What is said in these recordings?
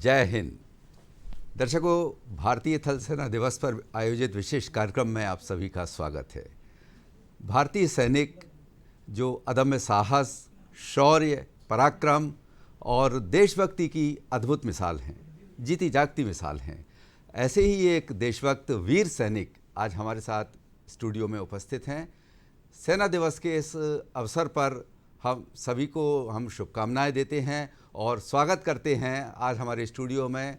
जय हिंद। दर्शकों, भारतीय थल सेना दिवस पर आयोजित विशेष कार्यक्रम में आप सभी का स्वागत है। भारतीय सैनिक जो अदम्य साहस, शौर्य, पराक्रम और देशभक्ति की अद्भुत मिसाल हैं, जीती जागती मिसाल हैं, ऐसे ही एक देशभक्त वीर सैनिक आज हमारे साथ स्टूडियो में उपस्थित हैं। सेना दिवस के इस अवसर पर हम सभी को हम शुभकामनाएं देते हैं और स्वागत करते हैं आज हमारे स्टूडियो में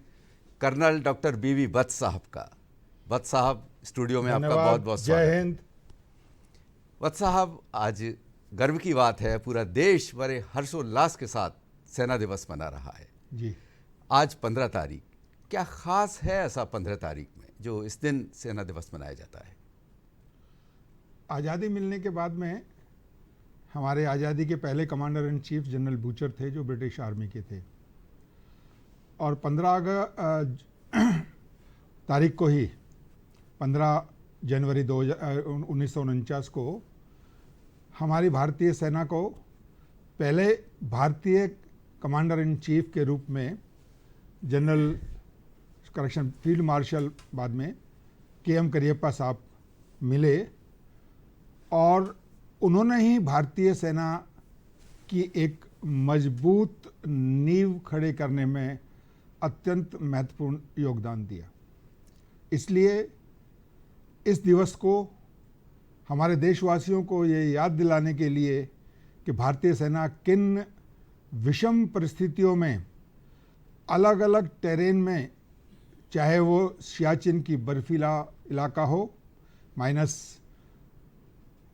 कर्नल डॉक्टर बीवी वत्स साहब का। वत्स साहब, स्टूडियो में आपका बहुत बहुत स्वागत। जय हिंद। वत्स साहब, आज गर्व की बात है, पूरा देश बड़े हर्षोल्लास के साथ सेना दिवस मना रहा है जी। आज 15 तारीख, क्या खास है ऐसा 15 तारीख में जो इस दिन सेना दिवस मनाया जाता है? आज़ादी मिलने के बाद में हमारे आज़ादी के पहले commander in chief general butcher थे जो ब्रिटिश आर्मी के थे, और 15 तारीख को ही 15 जनवरी 1949 को हमारी भारतीय सेना को पहले भारतीय कमांडर इन चीफ के रूप में जनरल फील्ड मार्शल बाद में के.एम. करियप्पा साहब मिले, और उन्होंने ही भारतीय सेना की एक मजबूत नींव खड़े करने में अत्यंत महत्वपूर्ण योगदान दिया। इसलिए इस दिवस को हमारे देशवासियों को ये याद दिलाने के लिए कि भारतीय सेना किन विषम परिस्थितियों में अलग अलग टेरेन में, चाहे वो सियाचिन की बर्फीला इलाका हो,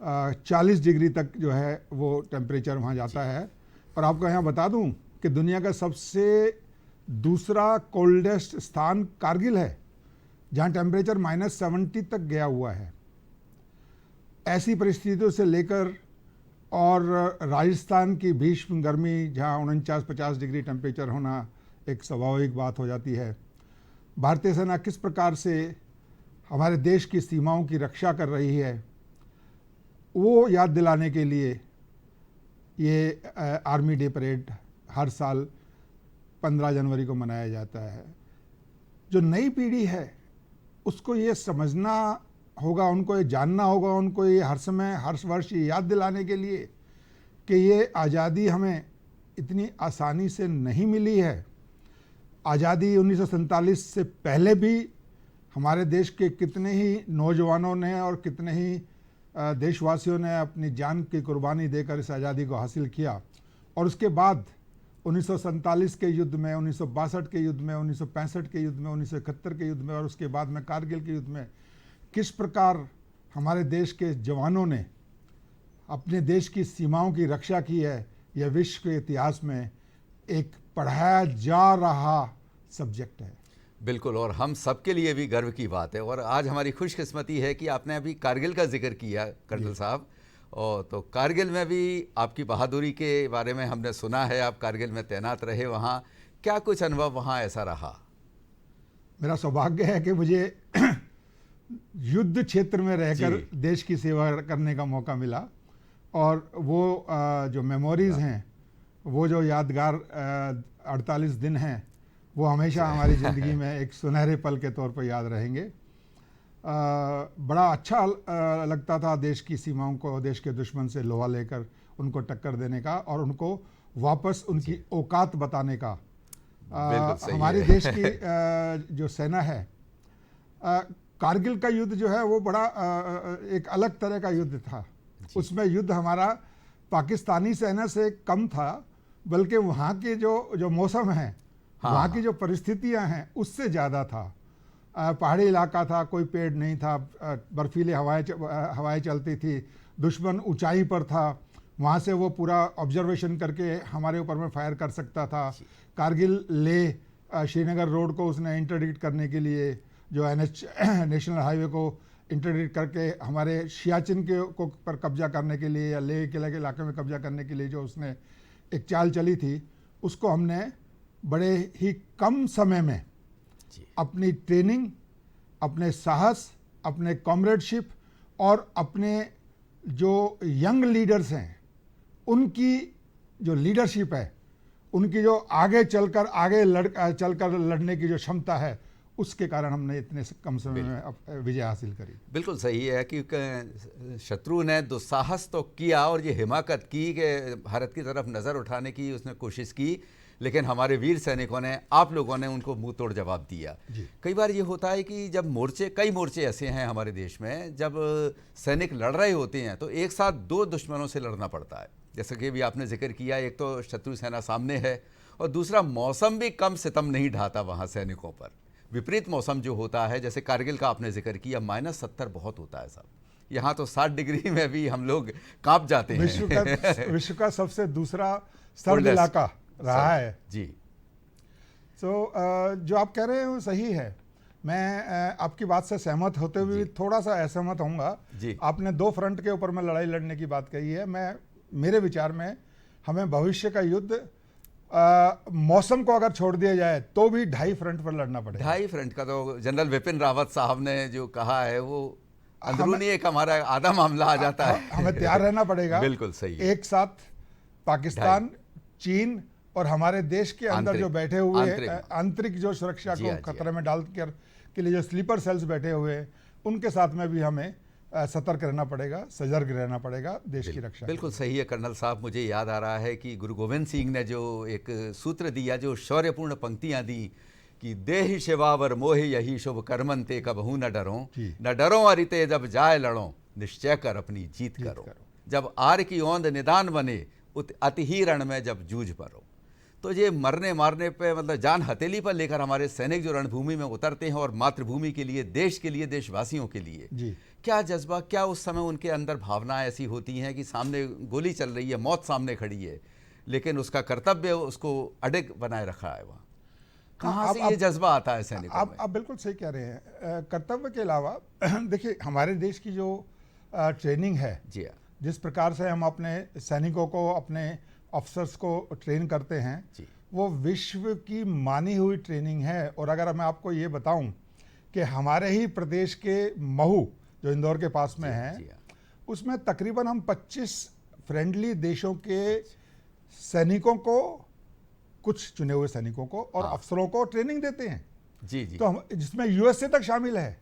-40 डिग्री तक जो है वो टेम्परेचर वहाँ जाता है। और आपको यहाँ बता दूँ कि दुनिया का सबसे दूसरा कोल्डेस्ट स्थान कारगिल है, जहाँ टेम्परेचर -70 तक गया हुआ है। ऐसी परिस्थितियों से लेकर और राजस्थान की भीषण गर्मी, जहाँ 49-50 डिग्री टेम्परेचर होना एक स्वाभाविक बात हो जाती है। भारतीय सेना किस प्रकार से हमारे देश की सीमाओं की रक्षा कर रही है, वो याद दिलाने के लिए ये आर्मी डे परेड हर साल 15 जनवरी को मनाया जाता है। जो नई पीढ़ी है उसको ये समझना होगा, उनको ये जानना होगा, उनको ये हर समय हर वर्ष ये याद दिलाने के लिए कि ये आज़ादी हमें इतनी आसानी से नहीं मिली है। आज़ादी 1947 से पहले भी हमारे देश के कितने ही नौजवानों ने और कितने ही देशवासियों ने अपनी जान की कुर्बानी देकर इस आज़ादी को हासिल किया, और उसके बाद 1947 के युद्ध में, 1962 के युद्ध में, 1965 के युद्ध में, 1971 के युद्ध में, और उसके बाद में कारगिल के युद्ध में किस प्रकार हमारे देश के जवानों ने अपने देश की सीमाओं की रक्षा की है, यह विश्व के इतिहास में एक पढ़ाया जा रहा सब्जेक्ट है। बिल्कुल, और हम सबके लिए भी गर्व की बात है। और आज हमारी खुशकिस्मती है कि आपने अभी कारगिल का जिक्र किया कर्नल साहब, और तो कारगिल में भी आपकी बहादुरी के बारे में हमने सुना है। आप कारगिल में तैनात रहे, वहाँ क्या कुछ अनुभव वहाँ ऐसा रहा? मेरा सौभाग्य है कि मुझे युद्ध क्षेत्र में रहकर देश की सेवा करने का मौका मिला, और वो जो मेमोरीज हैं, वो जो यादगार 48 दिन हैं, वो हमेशा हमारी ज़िंदगी में एक सुनहरे पल के तौर पर याद रहेंगे। बड़ा अच्छा लगता था देश की सीमाओं को, देश के दुश्मन से लोहा लेकर उनको टक्कर देने का, और उनको वापस उनकी औकात बताने का। हमारे देश की जो सेना है, कारगिल का युद्ध जो है वो बड़ा एक अलग तरह का युद्ध था। उसमें युद्ध हमारा पाकिस्तानी सेना से कम था, बल्कि वहाँ के जो मौसम है, वहाँ की जो परिस्थितियाँ हैं, उससे ज़्यादा था। पहाड़ी इलाका था, कोई पेड़ नहीं था, बर्फीले हवाएं चलती थी, दुश्मन ऊंचाई पर था, वहाँ से वो पूरा ऑब्जर्वेशन करके हमारे ऊपर में फायर कर सकता था। कारगिल ले श्रीनगर रोड को उसने इंटरडिक्ट करने के लिए, जो NH नेशनल हाईवे को इंटरडिक्ट करके हमारे सियाचिन के पर कब्जा करने के लिए, या लेह किले के इलाके में कब्जा करने के लिए जो उसने एक चाल चली थी, उसको हमने बड़े ही कम समय में अपनी ट्रेनिंग, अपने साहस, अपने कॉमरेडशिप और अपने जो यंग लीडर्स हैं उनकी जो लीडरशिप है, उनकी जो चलकर लड़ने की जो क्षमता है, उसके कारण हमने इतने कम समय में विजय हासिल करी। बिल्कुल सही है कि शत्रु ने दुस्साहस तो किया और ये हिमाकत की कि भारत की तरफ नज़र उठाने की उसने कोशिश की, लेकिन हमारे वीर सैनिकों ने, आप लोगों ने उनको मुंह तोड़ जवाब दिया। कई बार ये होता है कि जब कई मोर्चे ऐसे हैं हमारे देश में, जब सैनिक लड़ रहे होते हैं तो एक साथ दो दुश्मनों से लड़ना पड़ता है। जैसे कि भी आपने जिक्र किया, एक तो शत्रु सेना सामने है और दूसरा मौसम भी कम सितम नहीं ढाता वहाँ सैनिकों पर। विपरीत मौसम जो होता है, जैसे कारगिल का आपने जिक्र किया, -70 बहुत होता है साहब। यहाँ तो 60 डिग्री में भी हम लोग कांप जाते हैं। विश्व का सबसे दूसरा सर्द इलाका रहा है जी। तो जो आप कह रहे हैं वो सही है। मैं आपकी बात से सहमत होते हुए थोड़ा सा असहमत होऊंगा। आपने 2 फ्रंट के ऊपर में लड़ाई लड़ने की बात कही है। मेरे विचार में हमें भविष्य का युद्ध मौसम को अगर छोड़ दिया जाए तो भी 2.5 फ्रंट पर लड़ना पड़ेगा। 2.5 फ्रंट का तो जनरल विपिन रावत साहब ने जो कहा है वो अंदरूनी एक हमारा आधा मामला आ जाता है। हमें तैयार रहना पड़ेगा। बिल्कुल सही। एक साथ पाकिस्तान, चीन और हमारे देश के अंदर जो बैठे हुए आंतरिक जो सुरक्षा को खतरे में डाल के लिए जो स्लीपर सेल्स बैठे हुए, उनके साथ में भी हमें सतर्क रहना पड़ेगा, सजग रहना पड़ेगा देश की रक्षा। बिल्कुल सही है कर्नल साहब। मुझे याद आ रहा है कि गुरु गोविंद सिंह ने जो एक सूत्र दिया, जो शौर्यपूर्ण पंक्तियां दी कि देहि शिवावर मोहि यही शुभ कर्मन ते कबहू न डरो, न डरो अरिते जब जाए लड़ो, निश्चय कर अपनी जीत करो। जब आर की औंद निदान बने, अति ही रण में जब जूझ परो। तो ये मरने मारने पे, मतलब जान हथेली पर लेकर हमारे सैनिक जो रणभूमि में उतरते हैं और मातृभूमि के लिए, देश के लिए, देशवासियों के लिए, क्या जज्बा, क्या उस समय उनके अंदर भावनाएं ऐसी होती हैं कि सामने गोली चल रही है, मौत सामने खड़ी है, लेकिन उसका कर्तव्य उसको अडिग बनाए रखा है। वहाँ कहाँ से ये जज्बा आता है सैनिकों में? आप बिल्कुल सही कह रहे हैं। कर्तव्य के अलावा देखिए, हमारे देश की जो ट्रेनिंग है, जी हाँ, जिस प्रकार से हम अपने सैनिकों को, अपने ऑफिसर्स को ट्रेन करते हैं, वो विश्व की मानी हुई ट्रेनिंग है। और अगर मैं आपको ये बताऊं कि हमारे ही प्रदेश के महू, जो इंदौर के पास में है, उसमें तकरीबन हम 25 फ्रेंडली देशों के सैनिकों को, कुछ चुने हुए सैनिकों को और अफसरों को ट्रेनिंग देते हैं। जी जी। तो हम, जिसमें यूएसए तक शामिल है।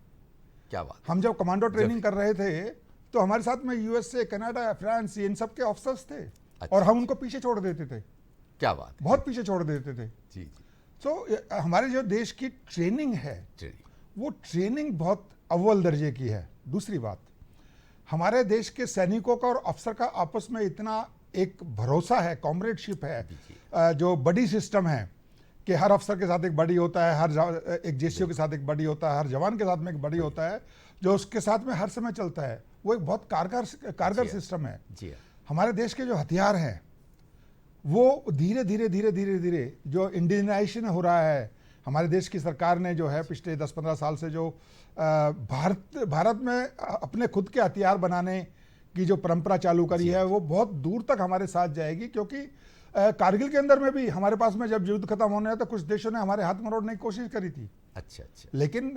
क्या बात। हम जब कमांडो ट्रेनिंग कर रहे थे तो हमारे साथ में यूएसए, कनाडा, फ्रांस, इन सब के ऑफिसर्स थे। और हम उनको पीछे छोड़ देते थे। क्या बात। बहुत पीछे छोड़ देते थे। जी जी। तो हमारे जो देश की ट्रेनिंग है, वो ट्रेनिंग बहुत अव्वल दर्जे की है। दूसरी बात, हमारे देश के सैनिकों का और अफसर का आपस में इतना एक भरोसा है, कॉमरेडशिप है, जो बडी सिस्टम है कि हर अफसर के साथ एक बडी होता है, हर एक जेसीओ के साथ एक बडी होता है, हर जवान के साथ में एक बडी होता है, जो उसके साथ में हर समय चलता है। वो एक बहुत कारगर सिस्टम है। हमारे देश के जो हथियार हैं, वो धीरे धीरे जो इंडियनाइजेशन हो रहा है, हमारे देश की सरकार ने जो है पिछले 10-15 साल से जो भारत में अपने खुद के हथियार बनाने की जो परंपरा चालू करी है, वो बहुत दूर तक हमारे साथ जाएगी। क्योंकि कारगिल के अंदर में भी हमारे पास में जब युद्ध खत्म होने है तो कुछ देशों ने हमारे हाथ मरोड़ने की कोशिश करी थी। अच्छा। लेकिन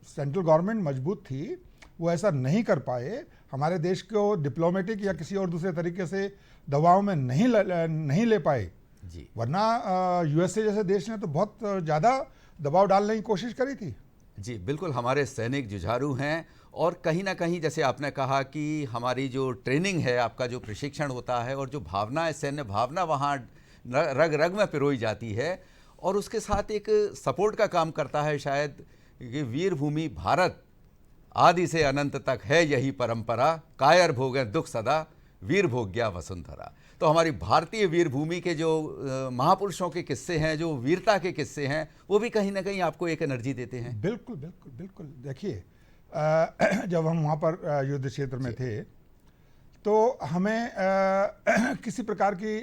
सेंट्रल गवर्नमेंट मजबूत थी, वो ऐसा नहीं कर पाए। हमारे देश को डिप्लोमेटिक या किसी और दूसरे तरीके से दबाव में नहीं ले पाए जी। वरना यूएसए जैसे देश ने तो बहुत ज़्यादा दबाव डालने की कोशिश करी थी। जी बिल्कुल, हमारे सैनिक जुझारू हैं और कहीं ना कहीं जैसे आपने कहा कि हमारी जो ट्रेनिंग है, आपका जो प्रशिक्षण होता है और जो भावना है, सैन्य भावना वहाँ रग रग में पिरोई जाती है और उसके साथ एक सपोर्ट का काम करता है शायद कि वीर भूमि भारत आदि से अनंत तक है यही परंपरा, कायर भोगे दुख सदा, वीर भोग्या वसुंधरा। तो हमारी भारतीय वीर भूमि के जो महापुरुषों के किस्से हैं, जो वीरता के किस्से हैं, वो भी कहीं ना कहीं आपको एक एनर्जी देते हैं। बिल्कुल बिल्कुल बिल्कुल। देखिए, जब हम वहाँ पर युद्ध क्षेत्र में थे तो हमें किसी प्रकार की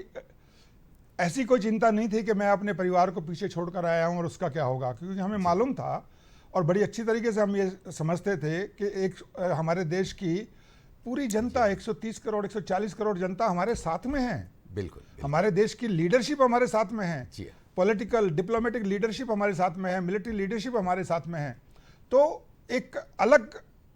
ऐसी कोई चिंता नहीं थी कि मैं अपने परिवार को पीछे छोड़कर आया हूँ और उसका क्या होगा, क्योंकि हमें मालूम था और बड़ी अच्छी तरीके से हम ये समझते थे कि एक हमारे देश की पूरी जनता, 130 करोड़ 140 करोड़ जनता हमारे साथ में है। बिल्कुल। हमारे देश की लीडरशिप हमारे साथ में है, पॉलिटिकल डिप्लोमेटिक लीडरशिप हमारे साथ में है, मिलिट्री लीडरशिप हमारे साथ में है। तो एक अलग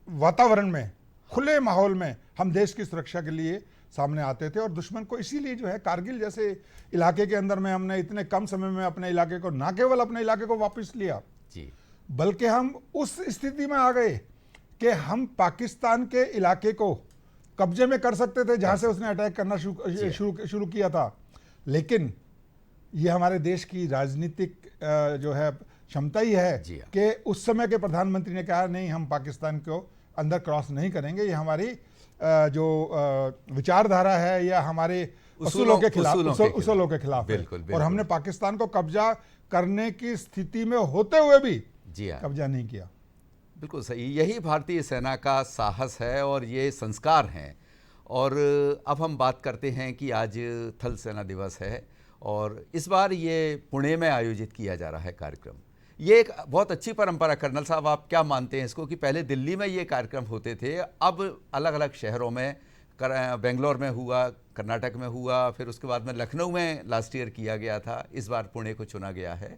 वातावरण में, खुले माहौल में हम देश की सुरक्षा के लिए सामने आते थे। और दुश्मन को इसीलिए जो है कारगिल जैसे इलाके के अंदर में हमने इतने कम समय में अपने इलाके को, ना केवल अपने इलाके को वापस लिया जी, बल्कि हम उस स्थिति में आ गए कि हम पाकिस्तान के इलाके को कब्जे में कर सकते थे जहां से उसने अटैक करना शुरू किया था। लेकिन ये हमारे देश की राजनीतिक जो है क्षमता ही है कि उस समय के प्रधानमंत्री ने कहा नहीं, हम पाकिस्तान को अंदर क्रॉस नहीं करेंगे, ये हमारी जो विचारधारा है या हमारे उसूलों के खिलाफ है। और हमने पाकिस्तान को कब्जा करने की स्थिति में होते हुए भी कब्जा नहीं किया। बिल्कुल सही, यही भारतीय सेना का साहस है और ये संस्कार हैं। और अब हम बात करते हैं कि आज थल सेना दिवस है और इस बार ये पुणे में आयोजित किया जा रहा है कार्यक्रम। ये एक बहुत अच्छी परंपरा, कर्नल साहब आप क्या मानते हैं इसको, कि पहले दिल्ली में ये कार्यक्रम होते थे, अब अलग अलग शहरों में, बेंगलोर में हुआ, कर्नाटक में हुआ, फिर उसके बाद में लखनऊ में लास्ट ईयर किया गया था, इस बार पुणे को चुना गया है।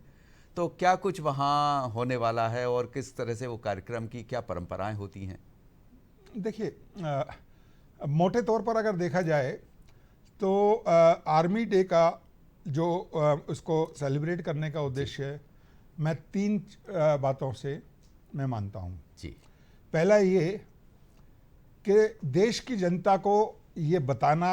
तो क्या कुछ वहाँ होने वाला है और किस तरह से वो कार्यक्रम की क्या परंपराएं होती हैं? देखिए, मोटे तौर पर अगर देखा जाए तो आर्मी डे का जो उसको सेलिब्रेट करने का उद्देश्य है, मैं 3 बातों से मैं मानता हूँ जी। पहला ये कि देश की जनता को ये बताना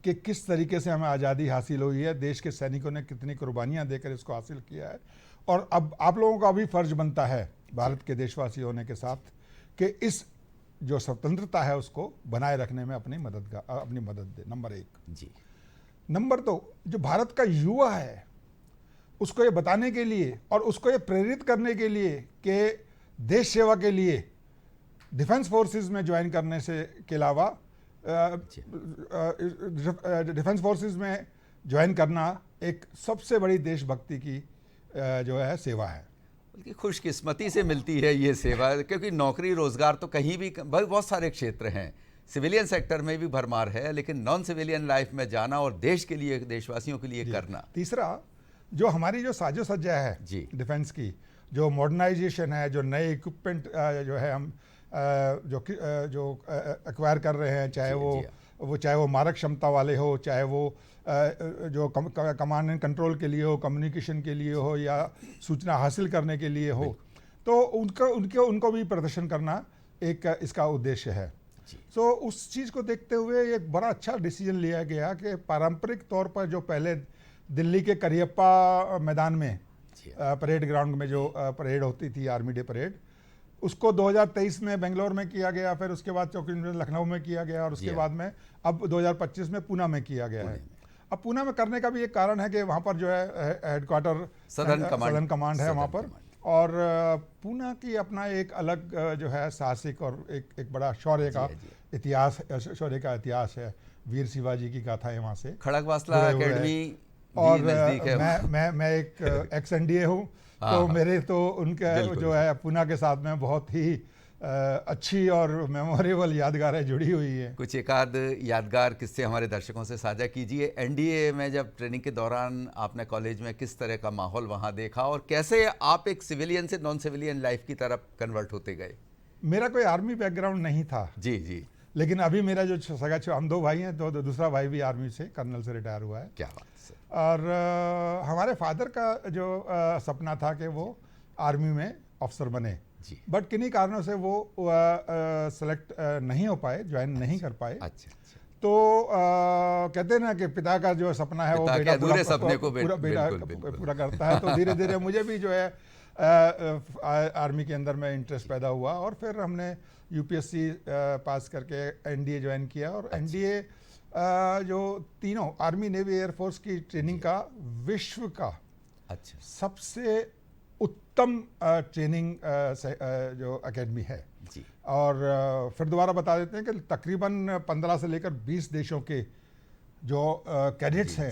कि किस तरीके से हमें आज़ादी हासिल हुई है, देश के सैनिकों ने कितनी कुर्बानियां देकर इसको हासिल किया है। और अब आप लोगों का भी फर्ज बनता है भारत के देशवासी होने के साथ कि इस जो स्वतंत्रता है उसको बनाए रखने में अपनी मदद दे। नंबर 1 जी। नंबर 2, जो भारत का युवा है उसको ये बताने के लिए और उसको ये प्रेरित करने के लिए कि देश सेवा के लिए डिफेंस फोर्सेस में ज्वाइन करने से के अलावा डिफेंस फोर्सेस में ज्वाइन करना एक सबसे बड़ी देशभक्ति की जो है सेवा है। बल्कि खुशकिस्मती से मिलती है ये सेवा, क्योंकि नौकरी रोजगार तो कहीं भी बहुत सारे क्षेत्र हैं, सिविलियन सेक्टर में भी भरमार है, लेकिन नॉन सिविलियन लाइफ में जाना और देश के लिए, देशवासियों के लिए करना। तीसरा, जो हमारी जो साजो सज्जा है डिफेंस की, जो मॉडर्नाइजेशन है, जो नए इक्विपमेंट जो है हम जो एक्वायर कर रहे हैं, चाहे वो मारक क्षमता वाले हो, चाहे वो जो कमांड एंड कंट्रोल के लिए हो, कम्युनिकेशन के लिए हो, या सूचना हासिल करने के लिए हो, तो उनको भी प्रदर्शन करना एक इसका उद्देश्य है। तो उस चीज़ को देखते हुए एक बड़ा अच्छा डिसीजन लिया गया कि पारंपरिक तौर पर जो पहले दिल्ली के करियप्पा मैदान में परेड ग्राउंड में जो परेड होती थी, आर्मी डे परेड, उसको 2023 में बेंगलोर में किया गया, फिर उसके बाद लखनऊ में किया गया, और उसके बाद में अब 2025 में पूना में किया गया है। अब पूना में करने का भी एक कारण है कि वहाँ पर जो है हेडक्वार्टर सदर्न कमांड है वहाँ पर, और पूना की अपना एक अलग जो है साहसिक और एक बड़ा शौर्य का इतिहास है। वीर शिवाजी की गाथा है वहाँ से, खड़गवासला एकेडमी। और मैं एक एक्स एनडीए हूँ, तो मेरे तो उनके जो है पूना के साथ में बहुत ही अच्छी और मेमोरेबल यादगारें जुड़ी हुई है। कुछ एक आध यादगार किस्से हमारे दर्शकों से साझा कीजिए। एनडीए में जब ट्रेनिंग के दौरान आपने कॉलेज में किस तरह का माहौल वहाँ देखा और कैसे आप एक सिविलियन से नॉन सिविलियन लाइफ की तरफ कन्वर्ट होते गए? मेरा कोई आर्मी बैकग्राउंड नहीं था जी, लेकिन अभी मेरा जो हम 2 भाई हैं, तो दूसरा भाई भी आर्मी से कर्नल से रिटायर हुआ है। क्या बात है। और हमारे फादर का जो सपना था कि वो आर्मी में अफसर बने, बट किन्हीं कारणों से वो सेलेक्ट नहीं हो पाए, ज्वाइन नहीं कर पाए। अच्छा। तो कहते हैं ना कि पिता का जो सपना है वो बेटा पूरा करता है। तो धीरे धीरे मुझे भी जो है आर्मी के अंदर में इंटरेस्ट पैदा हुआ, और फिर हमने यूपीएससी पास करके एनडीए ज्वाइन किया। और एनडीए जो तीनों आर्मी, नेवी, एयरफोर्स की ट्रेनिंग का विश्व का सबसे उत्तम ट्रेनिंग जो एकेडमी है जी। और फिर दोबारा बता देते हैं कि तकरीबन 15 से लेकर 20 देशों के जो कैडेट्स हैं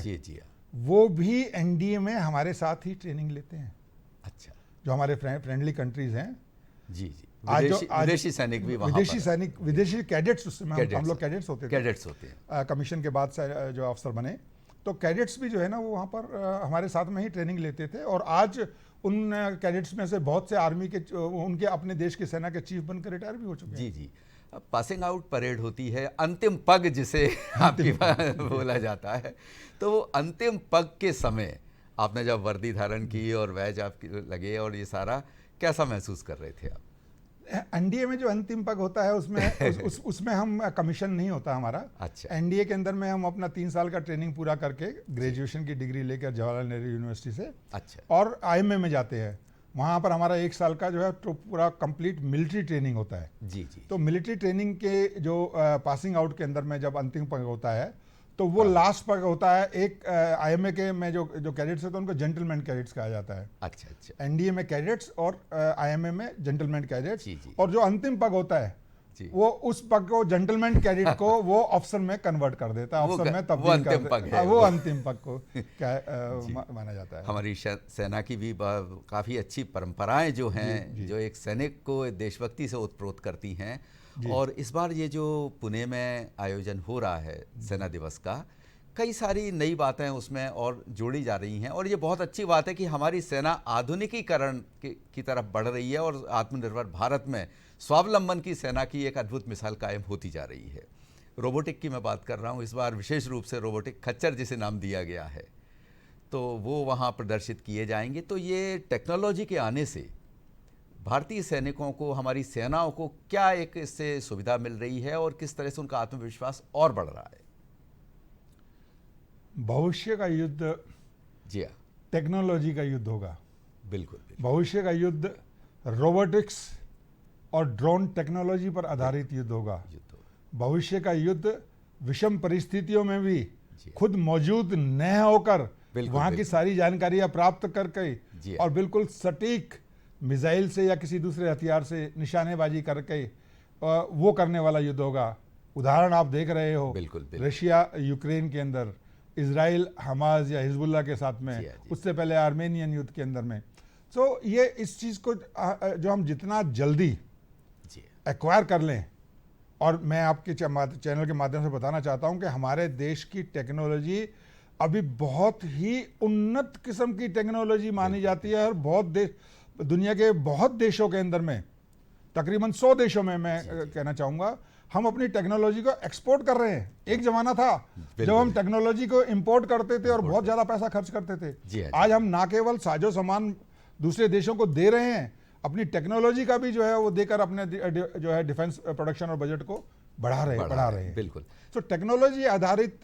वो भी एनडीए में हमारे साथ ही ट्रेनिंग लेते हैं। अच्छा। जो हमारे फ्रेंडली कंट्रीज हैं जी। विदेशी सैनिक भी वहाँ पर, विदेशी कैडेट्स, उसमें हम लोग कैडेट्स होते हैं। कमीशन के बाद से जो अफसर बने, तो कैडेट्स भी जो है ना वो वहाँ पर हमारे साथ में ही ट्रेनिंग लेते थे। और आज उन कैडेट्स में से बहुत से आर्मी के उनके अपने देश की सेना के चीफ बनकर रिटायर भी हो चुके हैं। जी। पासिंग आउट परेड होती है, अंतिम पग जिसे आपकी बोला जाता है, तो वो अंतिम पग के समय आपने जब वर्दी धारण की और बैज आपकी लगे और ये सारा, कैसा महसूस कर रहे थे आप? एनडीए में जो अंतिम पग होता है उसमें उसमें हम कमीशन नहीं होता हमारा। अच्छा। एनडीए के अंदर में हम अपना 3 साल का ट्रेनिंग पूरा करके ग्रेजुएशन की डिग्री लेकर जवाहरलाल नेहरू यूनिवर्सिटी से अच्छा। और आईएमए में जाते हैं। वहाँ पर हमारा 1 साल का जो है तो पूरा कंप्लीट मिलिट्री ट्रेनिंग होता है। जी जी। तो मिलिट्री ट्रेनिंग के जो पासिंग आउट के अंदर में जब अंतिम पग होता है तो वो लास्ट पग होता है। एक आईएमए के में जो कैडेट्स होते हैं उनको जेंटलमैन कैडेट्स कहा जाता है। अच्छा अच्छा। एनडीए में कैडेट्स और आईएमए में जेंटलमैन कैडेट्स। जी, जी। और जो अंतिम पग होता है जी। वो उस पग को जेंटलमैन कैडेट को वो ऑफिसर में कन्वर्ट कर देता है, ऑफिसर में तब्दील कर अंतिम पग देता है है। वो अंतिम पग को माना जाता है। हमारी सेना की भी काफ़ी अच्छी परंपराएं जो हैं, जो एक सैनिक को देशभक्ति से ओतप्रोत करती हैं। और इस बार ये जो पुणे में आयोजन हो रहा है सेना दिवस का, कई सारी नई बातें उसमें और जोड़ी जा रही हैं, और ये बहुत अच्छी बात है कि हमारी सेना आधुनिकीकरण की तरफ बढ़ रही है और आत्मनिर्भर भारत में स्वावलंबन की सेना की एक अद्भुत मिसाल कायम होती जा रही है। रोबोटिक की मैं बात कर रहा हूँ, इस बार विशेष रूप से रोबोटिक खच्चर जिसे नाम दिया गया है, तो वो वहाँ प्रदर्शित किए जाएंगे। तो ये टेक्नोलॉजी के आने से भारतीय सैनिकों को, हमारी सेनाओं को क्या एक इससे सुविधा मिल रही है और किस तरह से उनका आत्मविश्वास और बढ़ रहा है? भविष्य का युद्ध जी हाँ, टेक्नोलॉजी का युद्ध होगा। बिल्कुल, बिल्कुल। भविष्य का युद्ध रोबोटिक्स और ड्रोन टेक्नोलॉजी पर आधारित युद्ध होगा। भविष्य का युद्ध विषम परिस्थितियों में भी खुद मौजूद न होकर वहाँ की सारी जानकारियाँ प्राप्त करके और बिल्कुल सटीक मिसाइल से या किसी दूसरे हथियार से निशानेबाजी करके वो करने वाला युद्ध होगा। उदाहरण आप देख रहे हो, बिल्कुल। रशिया यूक्रेन के अंदर, इजराइल हमास या हिजबुल्लाह के साथ में, उससे पहले आर्मेनियन युद्ध के अंदर में। तो ये इस चीज़ को जो हम जितना जल्दी एक्वायर कर लें, और मैं आपके चैनल के माध्यम से बताना चाहता हूं कि हमारे देश की टेक्नोलॉजी अभी बहुत ही उन्नत किस्म की टेक्नोलॉजी मानी जाती है। और बहुत दुनिया के बहुत देशों के अंदर में, तकरीबन 100 देशों में मैं कहना चाहूँगा, हम अपनी टेक्नोलॉजी को एक्सपोर्ट कर रहे हैं। एक जमाना था जब हम टेक्नोलॉजी को इंपोर्ट करते थे और बहुत ज़्यादा पैसा खर्च करते थे। आज हम ना केवल साजो सामान दूसरे देशों को दे रहे हैं, अपनी टेक्नोलॉजी का भी जो है वो देकर अपने जो है डिफेंस प्रोडक्शन और बजट को बढ़ा रहे हैं। बिल्कुल। तो टेक्नोलॉजी आधारित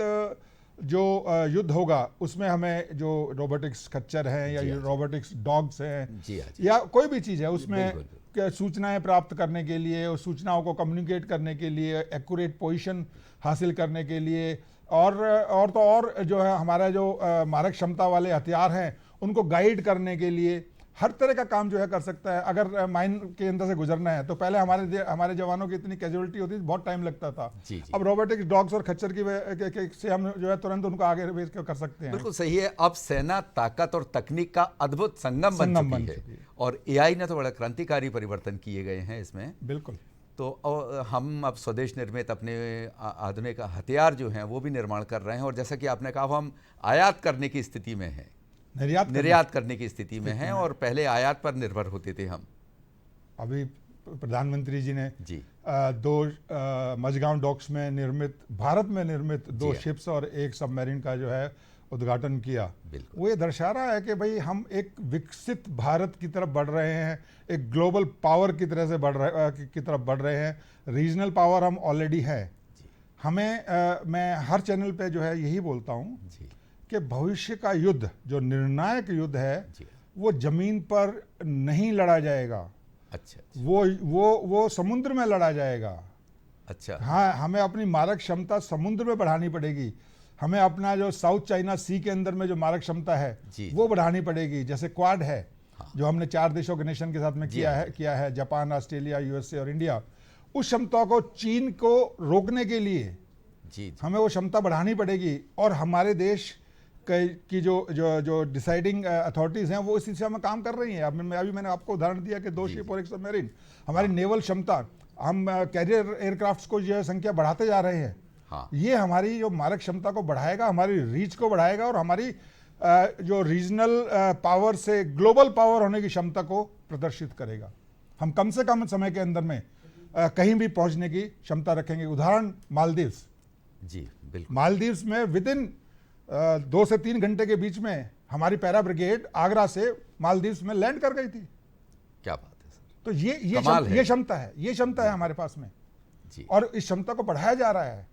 जो युद्ध होगा उसमें हमें जो रोबोटिक्स खच्चर हैं या रोबोटिक्स डॉग्स हैं या कोई भी चीज़ है, उसमें सूचनाएं प्राप्त करने के लिए और सूचनाओं को कम्युनिकेट करने के लिए, एक्यूरेट पोजीशन हासिल करने के लिए, और जो है हमारा जो मारक क्षमता वाले हथियार हैं उनको गाइड करने के लिए हर तरह का काम जो है कर सकता है। अगर माइन के अंदर से गुजरना है तो पहले हमारे जवानों की इतनी कैजुअलिटी होती थी, बहुत टाइम लगता था। अब रोबोटिक्स डॉग्स और खच्चर की से हम जो है तुरंत उनको आगे भेज कर सकते हैं। बिल्कुल सही है। अब सेना ताकत और तकनीक का अद्भुत संगम बन चुकी है और एआई ने तो बड़ा क्रांतिकारी परिवर्तन किए गए हैं इसमें। बिल्कुल। तो हम अब स्वदेश निर्मित अपने आधुनिक हथियार जो हैं वो भी निर्माण कर रहे हैं, और जैसा कि आपने कहा हम आयात करने की स्थिति में हैं, निर्यात करने की स्थिति में हैं, और पहले आयात पर निर्भर होते थे हम। अभी प्रधानमंत्री जी ने 2 मझगांव डॉक्स में निर्मित, भारत में निर्मित 2 शिप्स और 1 सबमरीन का जो है उद्घाटन किया। वो ये दर्शा रहा है कि भाई हम एक विकसित भारत की तरफ बढ़ रहे हैं, एक ग्लोबल पावर की तरफ बढ़ रहे हैं। रीजनल पावर हम ऑलरेडी है। हमें मैं हर चैनल पे जो है यही बोलता हूँ कि भविष्य का युद्ध जो निर्णायक युद्ध है वो जमीन पर नहीं लड़ा जाएगा। अच्छा। वो समुद्र में लड़ा जाएगा। अच्छा। हाँ, हमें अपनी मारक क्षमता समुद्र में बढ़ानी पड़ेगी। हमें अपना जो साउथ चाइना सी के अंदर में जो मारक क्षमता है वो बढ़ानी पड़ेगी। जैसे क्वाड है जो हमने 4 देशों के नेशन के साथ में किया है, जापान, ऑस्ट्रेलिया, यूएसए और इंडिया। उस क्षमता को चीन को रोकने के लिए हमें वो क्षमता बढ़ानी पड़ेगी। और हमारे देश की जो डिसाइडिंग अथॉरिटीज़ हैं वो इस दिशा में काम कर रही हैं। अभी मैंने आपको उदाहरण दिया कि 2 शिप और 1 सबमरीन। हमारी नेवल क्षमता, हम कैरियर एयरक्राफ्ट्स को जो है संख्या बढ़ाते जा रहे हैं। ये हमारी जो मारक क्षमता को बढ़ाएगा, हमारी रीच को बढ़ाएगा और हमारी जो रीजनल पावर से ग्लोबल पावर होने की क्षमता को प्रदर्शित करेगा। हम कम से कम समय के अंदर में कहीं भी पहुंचने की क्षमता रखेंगे। उदाहरण मालदीव्स। जी बिल्कुल। मालदीव्स में विद इन 2 से 3 घंटे के बीच में हमारी पैरा ब्रिगेड आगरा से मालदीव्स में लैंड कर गई थी। क्या बात है सर। तो ये कमाल है। ये क्षमता है हमारे पास में, जी और इस क्षमता को बढ़ाया जा रहा है।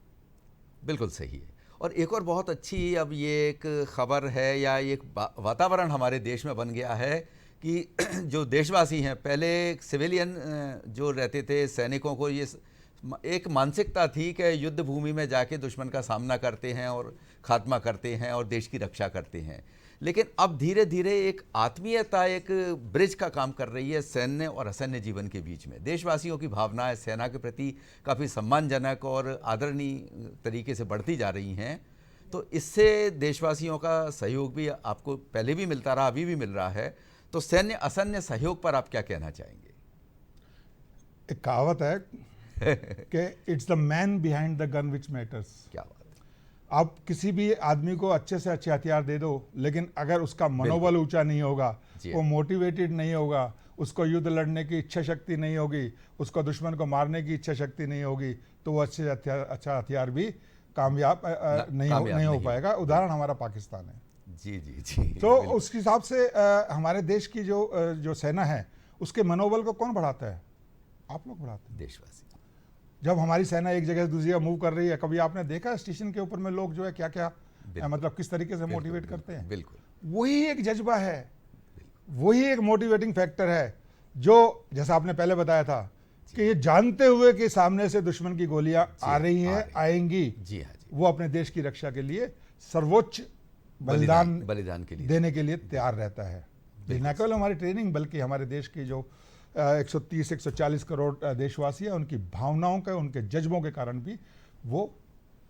बिल्कुल सही है। और एक और बहुत अच्छी अब ये एक खबर है या एक वातावरण हमारे देश में बन गया है कि जो देशवासी हैं, पहले सिविलियन जो रहते थे, सैनिकों को ये एक मानसिकता थी कि युद्ध भूमि में जाके दुश्मन का सामना करते हैं और खात्मा करते हैं और देश की रक्षा करते हैं। लेकिन अब धीरे धीरे एक आत्मीयता, एक ब्रिज का काम कर रही है सैन्य और असैन्य जीवन के बीच में। देशवासियों की भावनाएं सेना के प्रति काफ़ी सम्मानजनक और आदरणीय तरीके से बढ़ती जा रही हैं। तो इससे देशवासियों का सहयोग भी आपको पहले भी मिलता रहा, अभी भी मिल रहा है। तो सैन्य असैन्य सहयोग पर आप क्या कहना चाहेंगे? एक कहावत है कि it's the man behind the gun which matters. क्या बात है। आप किसी भी आदमी को अच्छे से अच्छे हथियार दे दो, लेकिन अगर उसका मनोबल ऊंचा नहीं होगा, वो मोटिवेटेड नहीं होगा, उसको युद्ध लड़ने की इच्छा शक्ति नहीं होगी, उसको दुश्मन को मारने की इच्छा शक्ति नहीं होगी, तो वो अच्छा हथियार भी कामयाब नहीं हो पाएगा। उदाहरण हमारा पाकिस्तान है। जी जी जी। तो उस हिसाब से हमारे देश की जो सेना है, उसके मनोबल को कौन बढ़ाता है? आप लोग बढ़ाते हैं, देशवासी। जब हमारी सेना एक जगह से दूसरी जगह मूव कर रही है, कभी आपने देखा स्टेशन के ऊपर में लोग जो है क्या क्या मतलब किस तरीके से मोटिवेट करते हैं? बिल्कुल। वही एक जज्बा है, वही एक मोटिवेटिंग फैक्टर है, जो जैसा आपने पहले बताया था कि ये जानते हुए कि सामने से दुश्मन की गोलियां आ रही हैं, आएंगी, जी हाँ जी, वो अपने देश की रक्षा के लिए सर्वोच्च बलिदान के लिए देने के लिए तैयार रहता है। न केवल हमारी ट्रेनिंग, बल्कि हमारे देश की जो 130-140 करोड़ देशवासी हैं, उनकी भावनाओं के, उनके जज्बों के कारण भी वो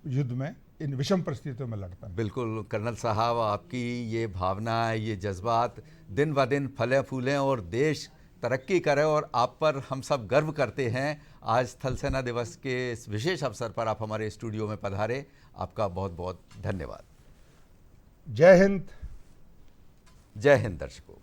युद्ध में इन विषम परिस्थितियों में लड़ता है। बिल्कुल कर्नल साहब, आपकी ये भावना, ये जज्बात दिन ब दिन फले फूलें और देश तरक्की करे, और आप पर हम सब गर्व करते हैं। आज थल सेना दिवस के इस विशेष अवसर पर आप हमारे स्टूडियो में पधारे, आपका बहुत बहुत धन्यवाद। जय हिंद। जय हिंद दर्शकों।